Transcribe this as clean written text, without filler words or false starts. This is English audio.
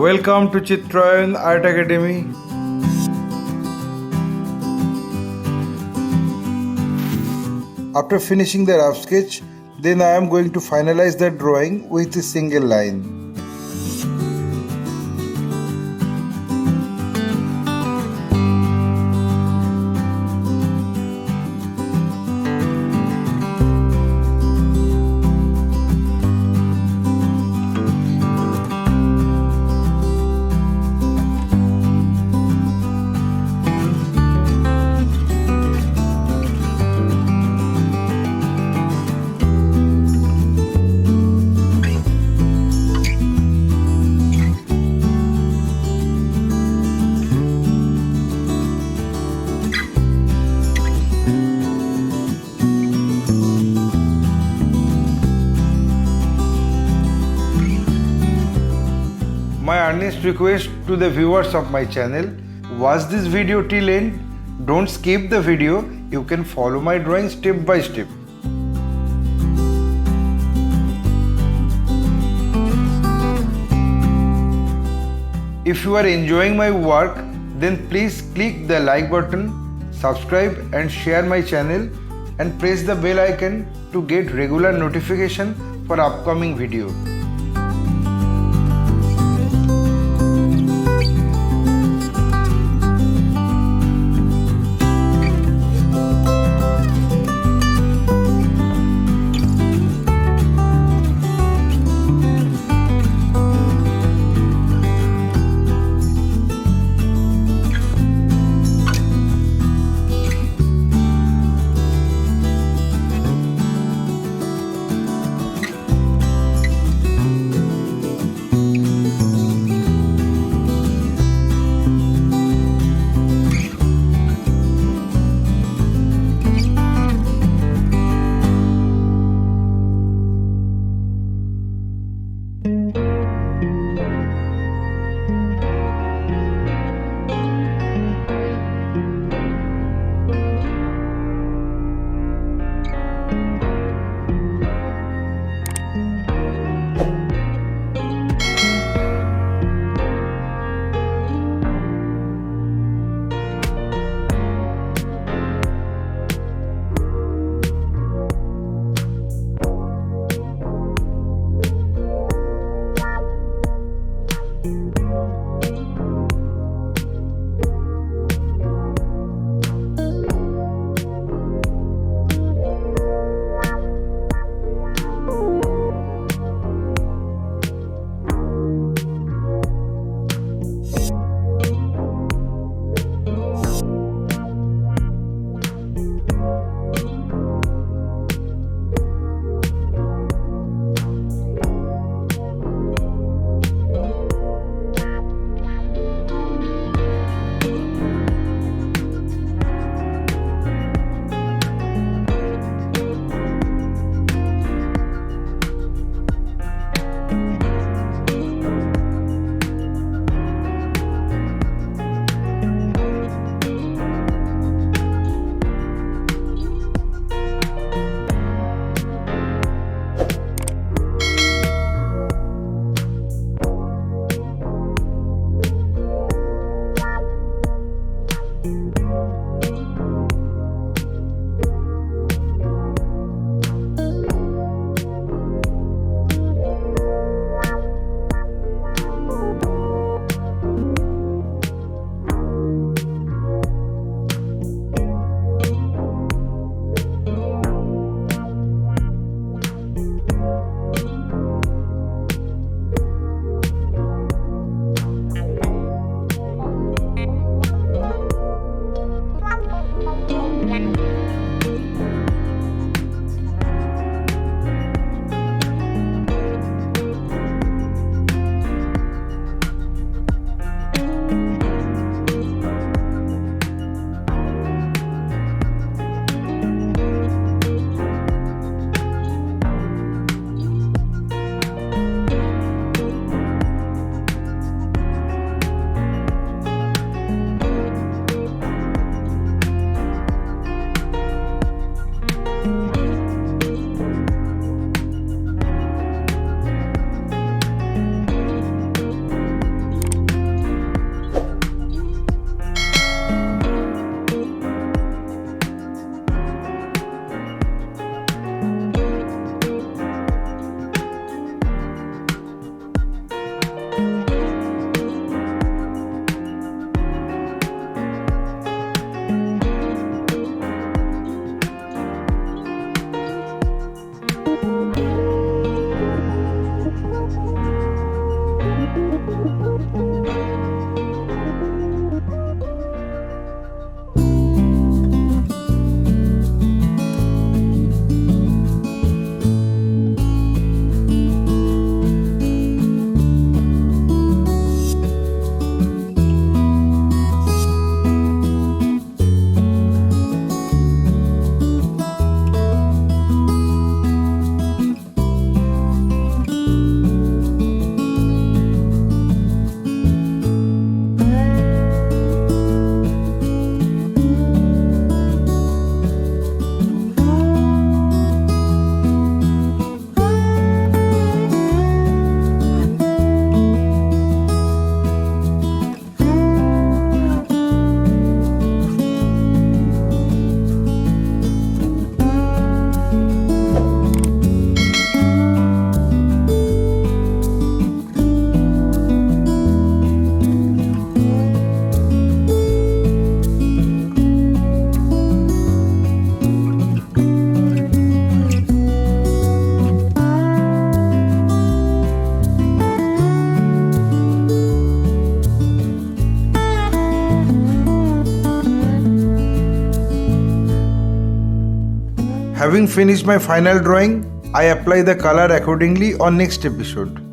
Welcome to Chitrayan Art Academy. After finishing the rough sketch, then I am going to finalize the drawing with a single line. My earnest request to the viewers of my channel, watch this video till end. Don't skip the video. You can follow my drawing step by step. If you are enjoying my work, then please click the like button, subscribe and share my channel and press the bell icon to get regular notification for upcoming video. Having finished my final drawing, I apply the color accordingly on next episode.